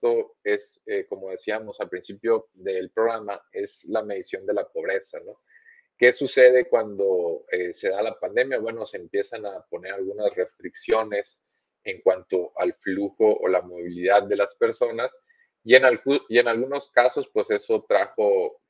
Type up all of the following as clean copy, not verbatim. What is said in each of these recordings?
esto es, como decíamos al principio del programa, es la medición de la pobreza, ¿no? ¿Qué sucede cuando se da la pandemia? Bueno, se empiezan a poner algunas restricciones en cuanto al flujo o la movilidad de las personas y en algunos casos, pues eso trajo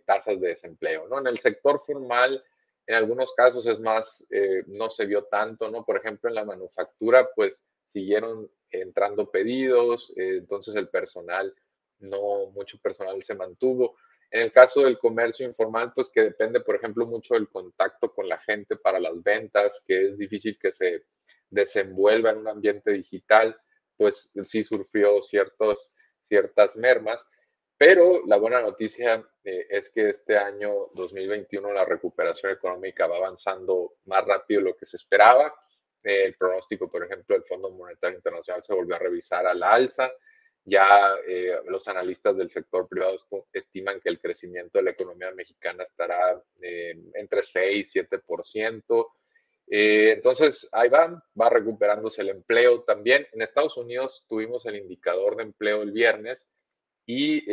tasas de desempleo, ¿no? En el sector formal, en algunos casos es más, no se vio tanto, ¿no? Por ejemplo, en la manufactura, pues siguieron entrando pedidos, entonces el personal, no mucho personal se mantuvo. En el caso del comercio informal, pues que depende, por ejemplo, mucho del contacto con la gente para las ventas, que es difícil que se desenvuelva en un ambiente digital, pues sí sufrió ciertas mermas. Pero la buena noticia es que este año 2021 la recuperación económica va avanzando más rápido de lo que se esperaba. El pronóstico, por ejemplo, del Fondo Monetario Internacional se volvió a revisar a la alza. Ya los analistas del sector privado estiman que el crecimiento de la economía mexicana estará entre 6 y 7%. Entonces, ahí va recuperándose el empleo también. En Estados Unidos tuvimos el indicador de empleo el viernes y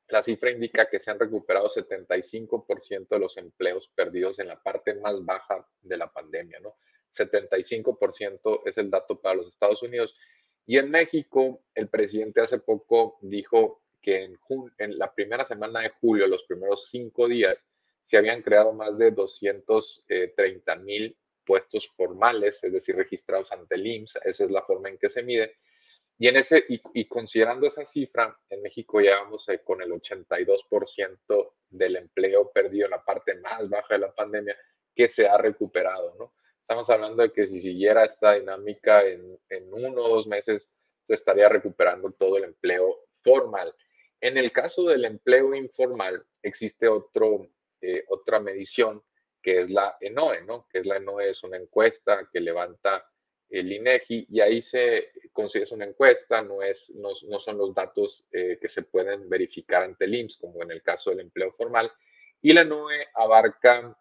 la cifra indica que se han recuperado 75% de los empleos perdidos en la parte más baja de la pandemia, ¿no? 75% es el dato para los Estados Unidos. Y en México, el presidente hace poco dijo que en la primera semana de julio, los primeros 5 días, se habían creado más de 230,000 puestos formales, es decir, registrados ante el IMSS, esa es la forma en que se mide, y considerando esa cifra, en México ya vamos con el 82% del empleo perdido en la parte más baja de la pandemia que se ha recuperado, ¿no? Estamos hablando de que si siguiera esta dinámica en 1 o 2 meses, se estaría recuperando todo el empleo formal. En el caso del empleo informal, existe otra medición que es la ENOE, ¿no? Que es la ENOE, es una encuesta que levanta el INEGI y ahí se considera una encuesta, no son los datos que se pueden verificar ante el IMSS, como en el caso del empleo formal. Y la NOE abarca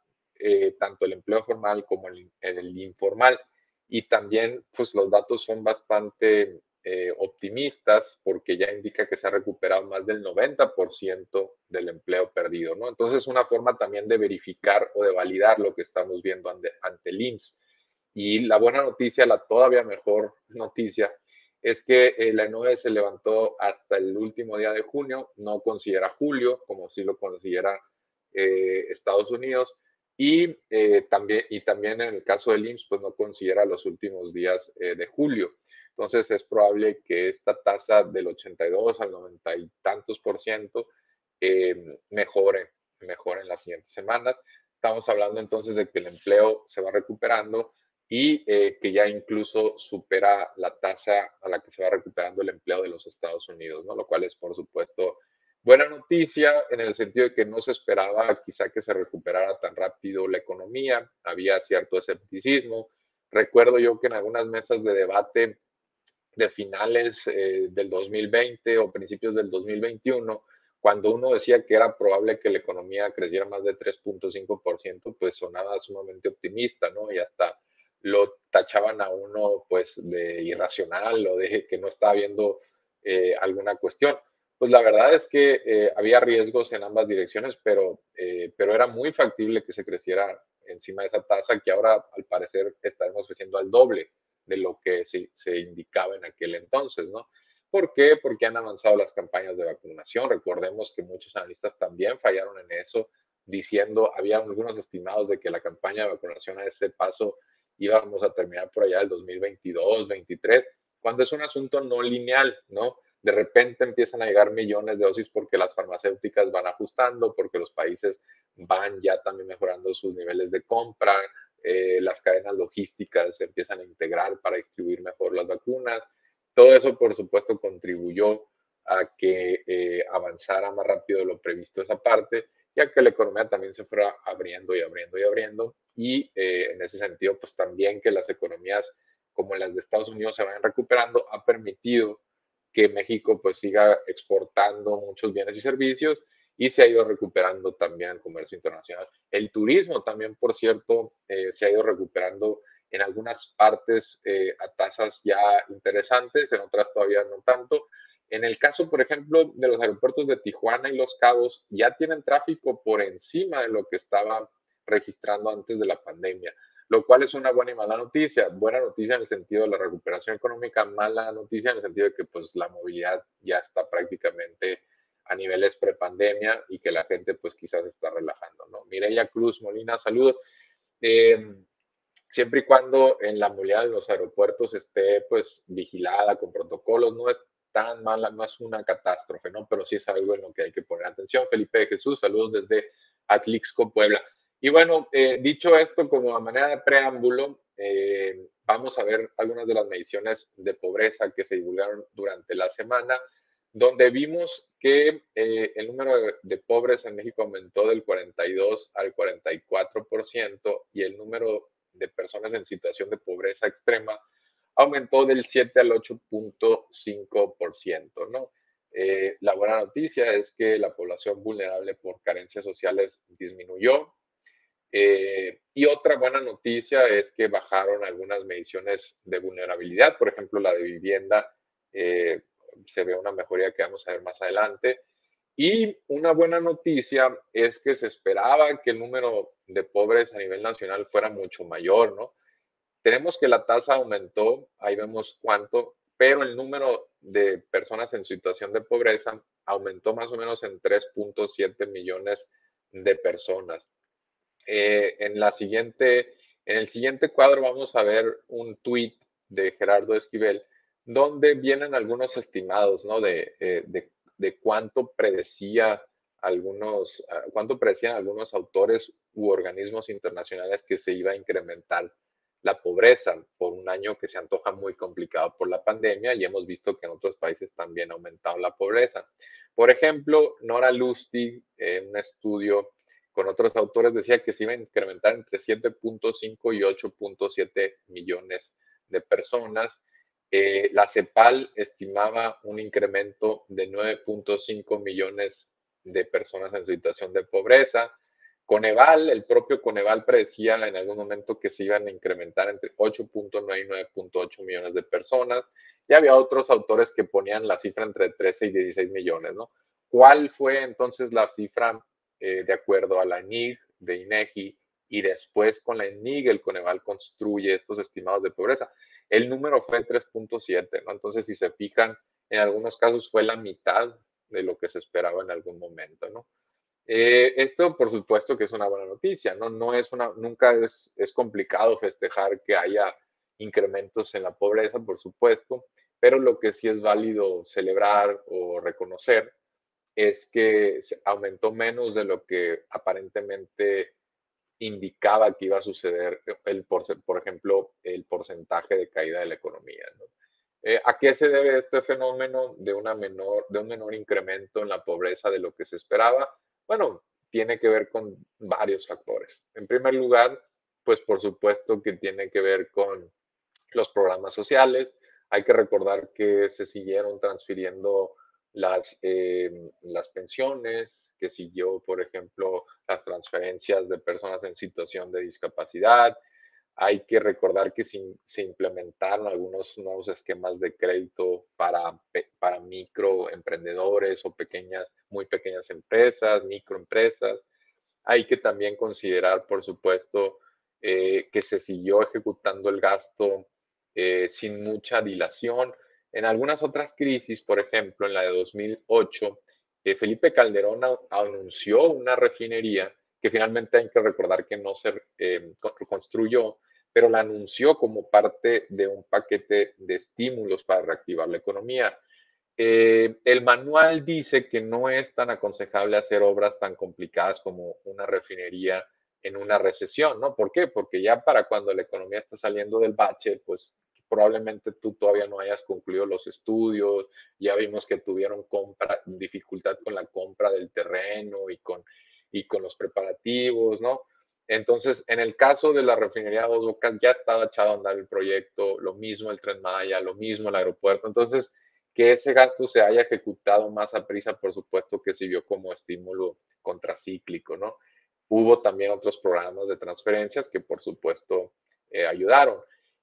tanto el empleo formal como el informal. Y también, pues los datos son bastante optimistas porque ya indica que se ha recuperado más del 90% del empleo perdido, ¿no? Entonces, es una forma también de verificar o de validar lo que estamos viendo ante el IMSS. Y la buena noticia, la todavía mejor noticia, es que la ENOE se levantó hasta el último día de junio, no considera julio, como sí lo considera Estados Unidos, y también en el caso del IMSS, pues no considera los últimos días de julio. Entonces es probable que esta tasa del 82 al 90 y tantos por ciento mejore en las siguientes semanas. Estamos hablando entonces de que el empleo se va recuperando y que ya incluso supera la tasa a la que se va recuperando el empleo de los Estados Unidos, ¿no? Lo cual es, por supuesto, buena noticia en el sentido de que no se esperaba quizá que se recuperara tan rápido la economía, había cierto escepticismo. Recuerdo yo que en algunas mesas de debate de finales del 2020 o principios del 2021, cuando uno decía que era probable que la economía creciera más de 3.5%, pues sonaba sumamente optimista, ¿no? Y hasta lo tachaban a uno pues de irracional o de que no estaba viendo alguna cuestión. Pues la verdad es que había riesgos en ambas direcciones, pero era muy factible que se creciera encima de esa tasa que ahora al parecer estaremos creciendo al doble de lo que se indicaba en aquel entonces, ¿no? ¿Por qué? Porque han avanzado las campañas de vacunación. Recordemos que muchos analistas también fallaron en eso, diciendo, había algunos estimados de que la campaña de vacunación a ese paso íbamos a terminar por allá del 2022, 2023, cuando es un asunto no lineal, ¿no? De repente empiezan a llegar millones de dosis porque las farmacéuticas van ajustando, porque los países van ya también mejorando sus niveles de compra, las cadenas logísticas se empiezan a integrar para distribuir mejor las vacunas. Todo eso, por supuesto, contribuyó a que avanzara más rápido de lo previsto esa parte, ya que la economía también se fuera abriendo y abriendo y abriendo. Y en ese sentido, pues también que las economías como las de Estados Unidos se vayan recuperando ha permitido que México pues siga exportando muchos bienes y servicios y se ha ido recuperando también el comercio internacional. El turismo también, por cierto, se ha ido recuperando en algunas partes a tasas ya interesantes, en otras todavía no tanto. En el caso, por ejemplo, de los aeropuertos de Tijuana y Los Cabos, ya tienen tráfico por encima de lo que estaban registrando antes de la pandemia, lo cual es una buena y mala noticia. Buena noticia en el sentido de la recuperación económica, mala noticia en el sentido de que pues la movilidad ya está prácticamente a niveles prepandemia y que la gente pues quizás está relajando, ¿no? Mireya Cruz Molina, saludos. Eh, Siempre y cuando en la movilidad de los aeropuertos esté pues vigilada con protocolos, no es tan mala, no es una catástrofe, ¿no? Pero sí es algo en lo que hay que poner atención. Felipe de Jesús, saludos desde Atlixco, Puebla. Y bueno, dicho esto como a manera de preámbulo, vamos a ver algunas de las mediciones de pobreza que se divulgaron durante la semana, donde vimos que el número de pobres en México aumentó del 42 al 44% y el número de personas en situación de pobreza extrema aumentó del 7 al 8.5%, ¿no? La buena noticia es que la población vulnerable por carencias sociales disminuyó. Y otra buena noticia es que bajaron algunas mediciones de vulnerabilidad, por ejemplo, la de vivienda, se ve una mejoría que vamos a ver más adelante. Y una buena noticia es que se esperaba que el número de pobres a nivel nacional fuera mucho mayor, ¿no? Tenemos que la tasa aumentó, ahí vemos cuánto, pero el número de personas en situación de pobreza aumentó más o menos en 3.7 millones de personas. En el siguiente cuadro vamos a ver un tuit de Gerardo Esquivel, donde vienen algunos estimados, ¿no? De cuánto predecían algunos autores u organismos internacionales que se iba a incrementar la pobreza por un año que se antoja muy complicado por la pandemia y hemos visto que en otros países también ha aumentado la pobreza. Por ejemplo, Nora Lustig, en un estudio con otros autores, decía que se iba a incrementar entre 7.5 y 8.7 millones de personas. La CEPAL estimaba un incremento de 9.5 millones de personas en situación de pobreza. Coneval, el propio Coneval predecía en algún momento que se iban a incrementar entre 8.9 y 9.8 millones de personas. Y había otros autores que ponían la cifra entre 13 y 16 millones, ¿no? ¿Cuál fue entonces la cifra de acuerdo a la NIG de INEGI y después con la NIG el Coneval construye estos estimados de pobreza? El número fue 3.7, ¿no? Entonces, si se fijan, en algunos casos fue la mitad de lo que se esperaba en algún momento, ¿no? Esto, por supuesto, que es una buena noticia, ¿no? Nunca es complicado festejar que haya incrementos en la pobreza, por supuesto, pero lo que sí es válido celebrar o reconocer es que aumentó menos de lo que aparentemente indicaba que iba a suceder, por ejemplo, el porcentaje de caída de la economía, ¿no? ¿A qué se debe este fenómeno de un menor incremento en la pobreza de lo que se esperaba? Bueno, tiene que ver con varios factores. En primer lugar, pues por supuesto que tiene que ver con los programas sociales. Hay que recordar que se siguieron transfiriendo las pensiones, que siguió, por ejemplo, las transferencias de personas en situación de discapacidad. Hay que recordar que se implementaron algunos nuevos esquemas de crédito para microemprendedores o muy pequeñas empresas, microempresas. Hay que también considerar, por supuesto, que se siguió ejecutando el gasto sin mucha dilación. En algunas otras crisis, por ejemplo, en la de 2008, Felipe Calderón anunció una refinería que finalmente hay que recordar que no se construyó, pero la anunció como parte de un paquete de estímulos para reactivar la economía. El manual dice que no es tan aconsejable hacer obras tan complicadas como una refinería en una recesión, ¿no? ¿Por qué? Porque ya para cuando la economía está saliendo del bache, pues probablemente tú todavía no hayas concluido los estudios, ya vimos que tuvieron dificultad con la compra del terreno y con los preparativos, ¿no? Entonces, en el caso de la refinería Dos Bocas, ya estaba echado a andar el proyecto, lo mismo el Tren Maya, lo mismo el aeropuerto. Entonces, que ese gasto se haya ejecutado más a prisa, por supuesto que sirvió como estímulo contracíclico, ¿no? Hubo también otros programas de transferencias que, por supuesto, ayudaron.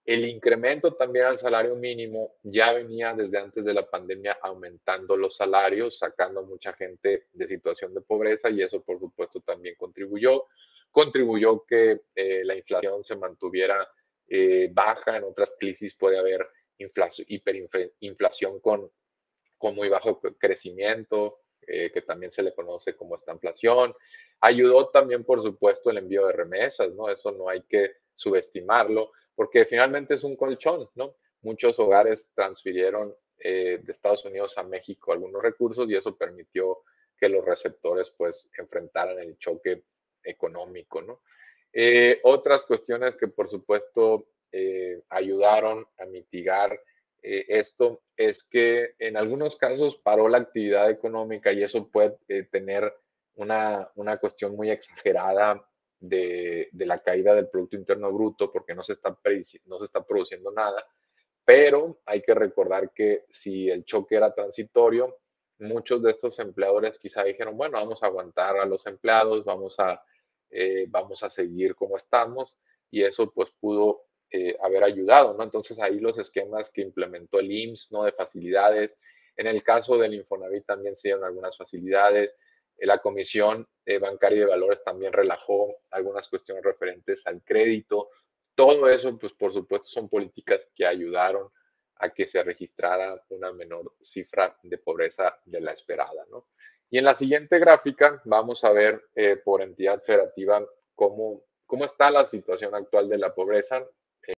El incremento también al salario mínimo ya venía desde antes de la pandemia aumentando los salarios, sacando a mucha gente de situación de pobreza y eso por supuesto también contribuyó que la inflación se mantuviera baja. En otras crisis puede haber hiperinflación con muy bajo crecimiento, que también se le conoce como estanflación. Ayudó también, por supuesto, el envío de remesas, ¿no? Eso no hay que subestimarlo, porque finalmente es un colchón, ¿no? Muchos hogares transfirieron de Estados Unidos a México algunos recursos y eso permitió que los receptores pues enfrentaran el choque económico, ¿no? Otras cuestiones que por supuesto ayudaron a mitigar esto es que en algunos casos paró la actividad económica y eso puede tener una cuestión muy exagerada de la caída del Producto Interno Bruto porque no se está produciendo nada, pero hay que recordar que si el choque era transitorio, muchos de estos empleadores quizá dijeron, bueno, vamos a aguantar a los empleados, vamos a seguir como estamos, y eso pues pudo haber ayudado, ¿no? Entonces ahí los esquemas que implementó el IMSS, ¿no? De facilidades. En el caso del Infonavit también se dieron algunas facilidades. La Comisión Bancaria de Valores también relajó algunas cuestiones referentes al crédito. Todo eso, pues por supuesto, son políticas que ayudaron a que se registrara una menor cifra de pobreza de la esperada, ¿no? Y en la siguiente gráfica vamos a ver por entidad federativa cómo está la situación actual de la pobreza.